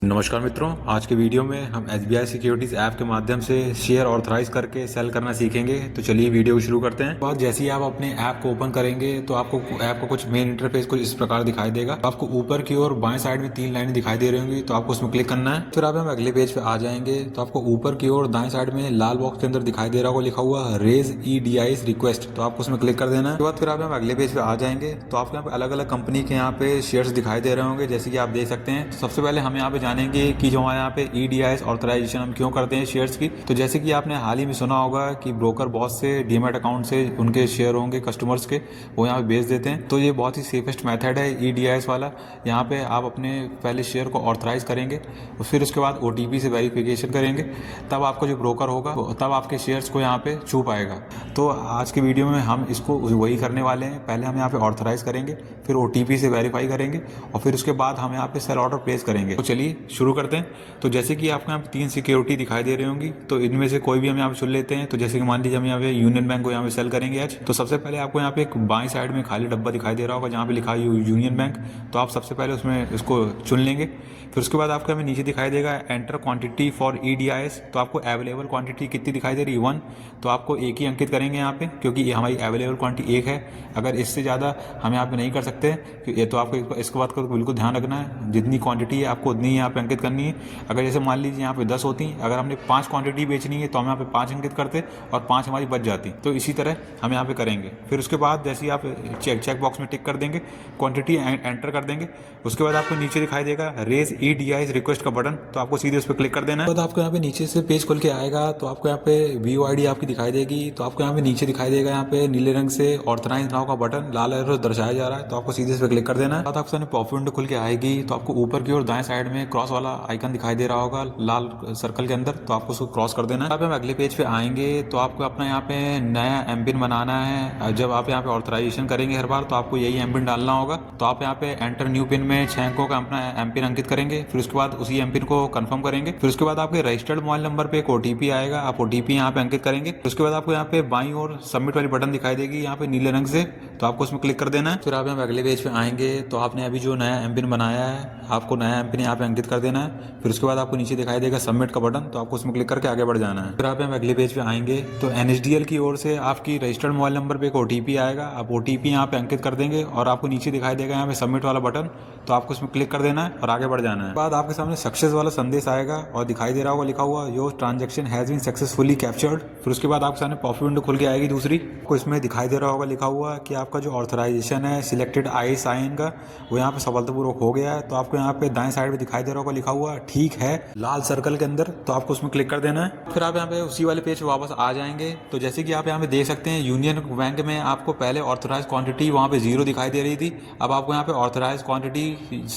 नमस्कार मित्रों, आज के वीडियो में हम SBI सिक्योरिटीज ऐप के माध्यम से शेयर ऑथराइज करके सेल करना सीखेंगे। तो चलिए वीडियो को शुरू करते हैं। तो जैसे ही आप अपने ऐप को ओपन करेंगे तो आपको ऐप का कुछ मेन इंटरफेस कुछ इस प्रकार दिखाई देगा। तो आपको ऊपर की ओर बाएं साइड में 3 लाइनें दिखाई दे रही होंगी, तो आपको उसमें क्लिक करना है। फिर आप हम अगले पेज पे आ जाएंगे तो आपको ऊपर की ओर दाएं साइड में लाल बॉक्स के अंदर दिखाई दे रहा होगा लिखा हुआ रेज EDIS रिक्वेस्ट, तो आपको उसमें क्लिक कर देना है। उसके बाद फिर आप हम अगले पेज पे आ जाएंगे तो आपको यहाँ पे अलग अलग कंपनी के यहाँ पे शेयर्स दिखाई दे रहे होंगे, जैसे कि आप देख सकते हैं। सबसे पहले हम यहाँ पे जानेंगे कि जो यहाँ पे EDIS ऑथराइजेशन हम क्यों करते हैं शेयर्स की। तो जैसे कि आपने हाल ही में सुना होगा कि ब्रोकर बहुत से डीमैट अकाउंट से उनके शेयर होंगे कस्टमर्स के, वो यहाँ पे बेच देते हैं। तो ये बहुत ही सेफेस्ट मेथड है EDIS वाला। यहाँ पे आप अपने पहले शेयर को ऑथराइज करेंगे, फिर उसके बाद OTP से वेरिफिकेशन करेंगे, तब आपका जो ब्रोकर होगा तब आपके शेयर्स को यहाँ पे छू पाएगा। तो आज के वीडियो में हम इसको वही करने वाले हैं। पहले हम यहाँ पे ऑथराइज करेंगे, फिर OTP से वेरीफाई करेंगे और फिर उसके बाद हम यहाँ पे सेल ऑर्डर प्लेस करेंगे। तो चलिए शुरू करते हैं। तो जैसे कि आपको यहाँ पे 3 सिक्योरिटी दिखाई दे रही होंगी, तो इनमें से कोई भी हम यहाँ पे चुन लेते हैं। तो जैसे कि मान लीजिए हम यहाँ पे यूनियन बैंक को यहाँ पे सेल करेंगे आज। तो सबसे पहले आपको यहाँ पे एक बाईं साइड में खाली डब्बा दिखाई दे रहा होगा जहाँ पे लिखा है यूनियन बैंक, तो आप सबसे पहले उसमें इसको चुन लेंगे। फिर उसके बाद आपको हमें नीचे दिखाई देगा एंटर क्वांटिटी फॉर EDIS, तो आपको अवेलेबल क्वांटिटी कितनी दिखाई दे रही है 1, तो आपको 1 ही अंकित करेंगे यहाँ पे, क्योंकि ये हमारी अवेलेबल क्वांटिटी 1 है। अगर इससे ज़्यादा हम यहाँ पे नहीं कर सकते ये, तो आपको इसके बात का बिल्कुल ध्यान रखना है। जितनी क्वांटिटी है आपको उतनी ही यहाँ पे अंकित करनी है। अगर जैसे मान लीजिए यहाँ पे 10 होती, अगर हमने 5 क्वांटिटी बेचनी है तो हम यहाँ पे 5 अंकित करते और 5 हमारी बच जाती। तो इसी तरह हम यहाँ पे करेंगे। फिर उसके बाद जैसे ही आप चेक बॉक्स में टिक कर देंगे, क्वांटिटी एंटर कर देंगे, उसके बाद आपको नीचे दिखाई देगा रेज EDIS रिक्वेस्ट का बटन, तो आपको सीधे उस पर क्लिक कर देना है। तो आपको यहाँ पे नीचे से पेज खोल के आएगा, तो आपको यहाँ पे VOID आपकी दिखाई देगी। तो आपको यहाँ पे नीचे दिखाई देगा यहाँ पे नीले रंग से ऑथराइज नाउ का बटन लाल एरो दर्शाया जा रहा है, तो आपको सीधे इस पर क्लिक कर देना है। आपको सामने पॉप विंडो खुल के आएगी, तो आपको ऊपर की ओर दाएं साइड में क्रॉस वाला आइकन दिखाई दे रहा होगा लाल सर्कल के अंदर, तो आपको उसको क्रॉस कर देना है। आप अगले पेज पे आएंगे तो आपको अपना यहाँ पे नया एमपिन बनाना है। जब आप यहाँ पे ऑथराइजेशन करेंगे हर बार, तो आपको यही एमपिन डालना होगा। तो आप यहाँ पे एंटर न्यू पिन में 6 अंकों का अपना एमपिन अंकित करेंगे, फिर उसके बाद उसी एमपिन को कंफर्म करेंगे। फिर उसके बाद आपके रजिस्टर्ड मोबाइल नंबर पे एक OTP आएगा, आप OTP यहाँ पे अंकित करेंगे। फिर उसके बाद आपको यहाँ पे बाईं ओर सबमिट वाली बटन दिखाई देगी यहाँ पे नीले रंग से, तो आपको उसमें क्लिक कर देना है। फिर आप यहाँ पे अगले पेज पे आएंगे तो आपने अभी जो नया एमपिन बनाया है, आपको नया एमपिन यहाँ पे अंकित कर देना है। फिर उसके बाद आपको नीचे दिखाई देगा सबमिट का बटन, तो आपको उसमें क्लिक करके आगे बढ़ जाना है। फिर आप यहाँ अगले पेज पे आएंगे तो NSDL की ओर से आपकी रजिस्टर्ड मोबाइल नंबर पे एक OTP आएगा, आप OTP यहाँ पे अंकित कर देंगे और आपको नीचे दिखाई देगा यहाँ पे सबमिट वाला बटन, तो आपको उसमें क्लिक कर देना है और आगे बढ़ जाना है। बाद आपके सामने सक्सेस वाला संदेश आएगा और दिखाई दे रहा होगा लिखा हुआ your transaction has been successfully captured. फिर उसके बाद आपके सामने पॉप विंडो खुल के आएगी दूसरी, आपको इसमें दिखाई दे रहा होगा लिखा हुआ कि आपका जो ऑथराइजेशन है सिलेक्टेड ISIN का, वो यहाँ पे सफलतापूर्वक हो गया है। तो आपको यहाँ पे दाएं साइड में दिखाई दे रहा होगा लिखा हुआ ठीक है लाल सर्कल के अंदर, तो आपको उसमें क्लिक कर देना है। फिर आप यहाँ पे उसी वाले पेज पे वापस आ जाएंगे। तो जैसे कि आप यहाँ पे देख सकते हैं यूनियन बैंक में आपको पहले ऑथराइज क्वांटिटी वहाँ पे 0 दिखाई दे रही थी, अब आपको यहाँ पे ऑथराइज क्वांटिटी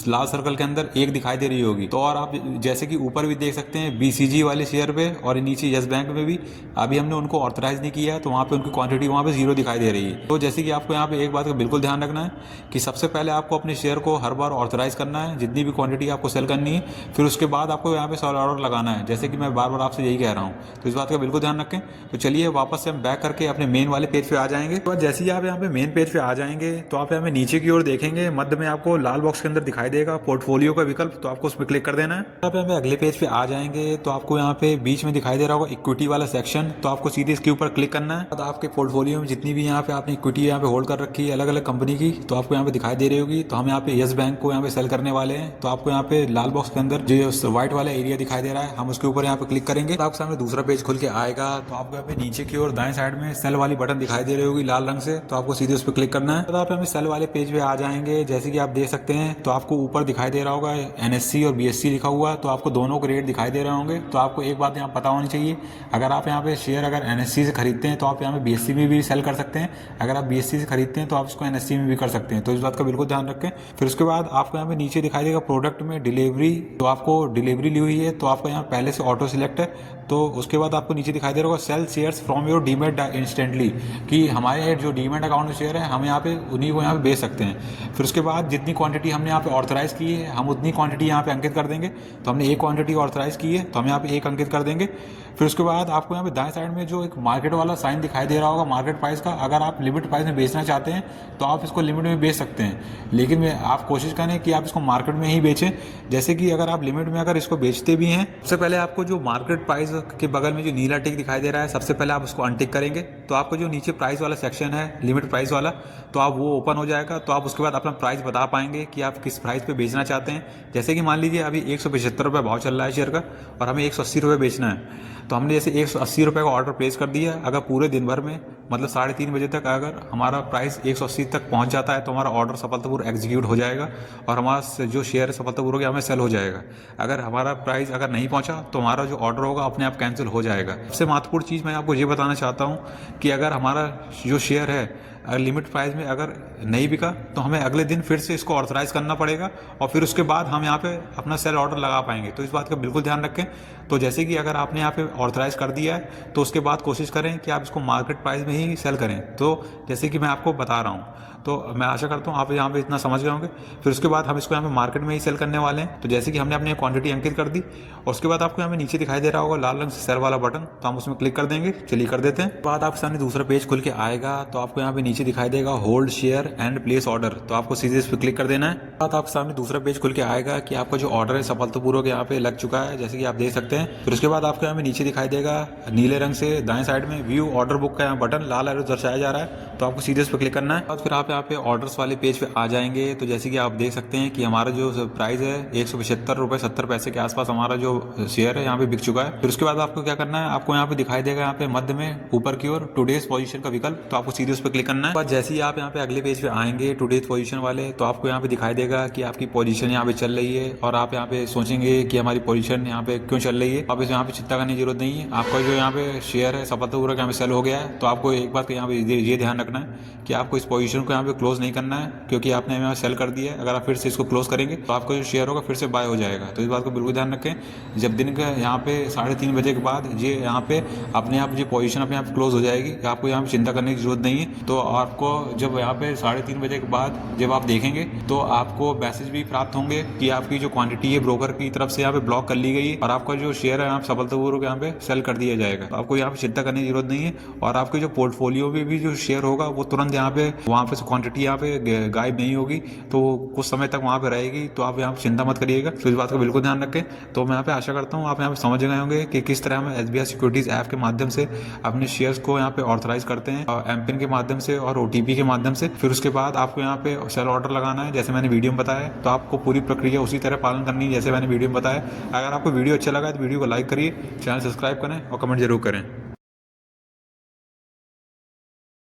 लाल सर्कल के अंदर 1 दिखाई दे रही होगी। तो और आप जैसे कि ऊपर भी देख सकते हैं BCG वाले शेयर पे और नीचे यस बैंक में भी अभी हमने उनको ऑथराइज नहीं किया है, तो वहाँ पे उनकी क्वांटिटी वहाँ पे 0 दिखाई दे रही है। तो जैसे कि आपको यहाँ पे एक बात का बिल्कुल ध्यान रखना है कि सबसे पहले आपको अपने शेयर को हर बार ऑथराइज करना है, जितनी भी क्वांटिटी आपको सेल करनी है। फिर उसके बाद आपको यहाँ पे सेल ऑर्डर लगाना है, जैसे कि मैं बार बार आपसे यही कह रहा हूँ, तो इस बात का बिल्कुल ध्यान रखें। तो चलिए वापस से हम बैक करके अपने मेन वाले पेज पे आ जाएंगे। तो जैसे ही आप यहाँ पे मेन पेज पे आ जाएंगे तो आप यहाँ पे नीचे की ओर देखेंगे मध्य में आपको लाल बॉक्स के अंदर दिखाई देगा पोर्टफोलियो का विकल्प, तो आपको उस पर क्लिक कर देना है। आप यहाँ पे अगले पेज पे आ जाएंगे तो आपको यहाँ पे बीच में दिखाई दे रहा होगा इक्विटी वाला सेक्शन, तो आपको सीधे इसके ऊपर क्लिक करना है। आपके पोर्टफोलियो में जितनी भी यहाँ पे आपने इक्विटी यहाँ पे होल्ड कर रखी है अलग अलग कंपनी की, तो आपको यहाँ पे दिखाई दे रही होगी। तो हम यहाँ पे यस बैंक को यहाँ पे सेल करने वाले हैं, तो आपको यहाँ पे लाल बॉक्स के अंदर जो व्हाइट वाला एरिया दिखाई दे रहा है, हम उसके ऊपर यहाँ पे क्लिक करेंगे। तो आपके सामने दूसरा पेज खुल के आएगा, तो आपको यहाँ पे नीचे की ओर दाएं साइड में सेल वाली बटन दिखाई दे रही होगी लाल रंग से, तो आपको सीधे उस पर क्लिक करना है। तो आप यहाँ सेल वाले पेज पे आ जाएंगे। जैसे कि आप देख सकते हैं तो आपको ऊपर दिखाई दे रहा होगा NSE और BSC लिखा हुआ, तो आपको दोनों के रेट दिखाई दे रहे होंगे। तो आपको एक बात यहाँ पता होनी चाहिए, अगर आप यहाँ पे शेयर अगर NSE से खरीदते हैं तो आप यहाँ पे BSC में भी सेल कर सकते हैं, अगर आप BSC से खरीदते हैं तो आप इसको NSE में भी कर सकते हैं। तो इस बात का बिल्कुल ध्यान रखें। फिर उसके बाद आपको यहाँ पे नीचे दिखाई देगा प्रोडक्ट में डिलीवरी, तो आपको डिलीवरी ली हुई है, तो आपको यहाँ पहले से ऑटो सिलेक्ट है। तो उसके बाद आपको नीचे दिखाई दे रहा होगा sell shares from your demat instantly, कि हमारे जो डीमेट अकाउंट में शेयर है हम यहाँ पे उन्हीं को यहाँ पे बेच सकते हैं। फिर उसके बाद जितनी क्वांटिटी हमने हमने यहाँ पे ऑथराइज की है हम उतनी क्वांटिटी यहाँ पे अंकित कर देंगे। तो हमने एक क्वांटिटी ऑथराइज की है तो हम यहाँ पे एक अंकित कर देंगे। फिर उसके बाद आपको यहाँ पे दाएं साइड में जो एक मार्केट वाला साइन दिखाई दे रहा होगा मार्केट प्राइस का, अगर आप लिमिट प्राइस में बेचना चाहते हैं तो आप इसको लिमिट में बेच सकते हैं, लेकिन आप कोशिश करें कि आप इसको मार्केट में ही बेचें। जैसे कि अगर आप लिमिट में अगर इसको बेचते भी हैं, सबसे पहले आपको जो मार्केट प्राइस के बगल में जो नीला टिक दिखाई दे रहा है सबसे पहले आप उसको अनटिक करेंगे, तो आपको जो नीचे प्राइस वाला सेक्शन है लिमिट प्राइस वाला, तो आप वो ओपन हो जाएगा। तो आप उसके बाद अपना प्राइस बता पाएंगे कि आप किस प्राइस पे बेचना चाहते हैं। जैसे कि मान लीजिए अभी 175 रुपये भाव चल रहा है शेयर का और हमें 180 रुपये बेचना है, तो हमने जैसे 180 रुपये का ऑर्डर प्लेस कर दिया। अगर पूरे दिन भर में मतलब 3:30 बजे तक अगर हमारा प्राइस 180 तक पहुंच जाता है तो हमारा ऑर्डर सफलतापूर्वक एग्जीक्यूट हो जाएगा और हमारा जो शेयर है सफलतापूर्वक हमें सेल हो जाएगा। अगर हमारा प्राइस अगर नहीं पहुंचा तो हमारा जो ऑर्डर होगा अपने आप कैंसिल हो जाएगा। सबसे महत्वपूर्ण चीज़ मैं आपको ये बताना चाहता हूँ कि अगर हमारा जो शेयर है अगर लिमिट प्राइस में अगर नहीं बिका तो हमें अगले दिन फिर से इसको ऑथराइज करना पड़ेगा और फिर उसके बाद हम यहाँ पे अपना सेल ऑर्डर लगा पाएंगे। तो इस बात का बिल्कुल ध्यान रखें। तो जैसे कि अगर आपने यहाँ पे ऑथराइज कर दिया है तो उसके बाद कोशिश करें कि आप इसको मार्केट प्राइस में ही सेल करें। तो जैसे कि मैं आपको बता रहा हूँ, तो मैं आशा करता हूँ आप यहाँ पे इतना समझ गए होंगे। फिर उसके बाद हम इसको यहाँ पे मार्केट में ही सेल करने वाले हैं। तो जैसे कि हमने अपनी क्वांटिटी अंकित कर दी और उसके बाद आपको यहाँ पे नीचे दिखाई दे रहा होगा लाल रंग से सेल वाला बटन, तो हम उसमें क्लिक कर देंगे। चलिए कर देते हैं। बाद आपके सामने दूसरा पेज खुल के आएगा तो आपको यहाँ पे नीचे दिखाई देगा hold share and place order, तो आपको सीधे इस पर क्लिक कर देना है। बाद आपके सामने दूसरा पेज खुल के आएगा कि आपका जो ऑर्डर है सफलतापूर्वक यहाँ पे लग चुका है, जैसे कि आप देख सकते हैं। फिर उसके बाद आपको यहाँ पे नीचे दिखाई देगा नीले रंग से दाएं साइड में व्यू ऑर्डर बुक का यहाँ बटन लाल एरो दर्शाया जा रहा है, तो आपको सीधे इस पर क्लिक करना है। और फिर आप यहाँ पे ऑर्डर्स वाले पेज पे आ जाएंगे। तो जैसे कि आप देख सकते हैं कि हमारा जो प्राइस है 175 रुपये 70 पैसे के आसपास हमारा जो शेयर है यहाँ पे बिक चुका है। फिर उसके बाद आपको क्या करना है, आपको यहाँ पे दिखाई देगा यहाँ पे मध्य में ऊपर की ओर टुडेज पोजीशन का विकल्प, तो आपको सीधे उस पर क्लिक करना है। जैसे ही आप यहाँ पे अगले पेज पे आएंगे टुडेज पोजीशन वाले, तो आपको यहाँ पे दिखाई देगा कि आपकी पोजीशन यहाँ पे चल रही है और आप यहाँ पे सोचेंगे कि हमारी पोजीशन यहाँ पे क्यों चल रही है। आप यहाँ पे चिंता करने की जरूरत नहीं है, आपका जो यहाँ पे शेयर है सफलतापूर्वक यहाँ पे सेल हो गया है। तो आपको एक बात यहाँ पे ये ध्यान रखना है कि आपको इस पोजीशन को यहाँ पे क्लोज नहीं करना है, क्योंकि आपने यहाँ सेल कर दिया है। अगर आप फिर से इसको क्लोज करेंगे तो आपका जो शेयर होगा फिर से बाय हो जाएगा। तो इस बात को बिल्कुल ध्यान रखें। जब दिन का यहाँ पे 3:30 बजे के बाद ये यहाँ पे अपने आप जो पोजीशन अपने आप क्लोज हो जाएगी, आपको यहाँ पे चिंता करने की जरूरत नहीं है। तो आपको जब यहाँ पे 3:30 बजे के बाद जब आप देखेंगे तो आपको मैसेज भी प्राप्त होंगे कि आपकी जो क्वांटिटी है ब्रोकर की तरफ से यहाँ पे ब्लॉक कर ली गई है और आपका जो शेयर है आप सफलतापूर्वक यहाँ पे सेल कर दिया जाएगा। तो आपको यहाँ पे चिंता करने की जरूरत नहीं है और आपके जो पोर्टफोलियो में भी जो शेयर होगा वो तुरंत यहाँ पे वहाँ पे क्वांटिटी यहाँ पे गायब नहीं होगी, तो कुछ समय तक वहाँ पे रहेगी। तो आप यहाँ पे चिंता मत करिएगा। तो इस बात का बिल्कुल ध्यान रखें। तो मैं यहाँ पे आशा करता हूँ आप यहाँ पे समझ गए होंगे कि किस तरह हम SBI सिक्योरिटीज ऐप के माध्यम से अपने शेयर्स को यहाँ पे ऑथराइज करते हैं और एमपिन के माध्यम से और OTP के माध्यम से। फिर उसके बाद आपको यहाँ पे सेल ऑर्डर लगाना है जैसे मैंने वीडियो में बताया। तो आपको पूरी प्रक्रिया उसी तरह पालन करनी है जैसे मैंने वीडियो में बताया। अगर आपको वीडियो अच्छा लगा तो वीडियो को लाइक करिए, चैनल सब्सक्राइब करें और कमेंट जरूर करें।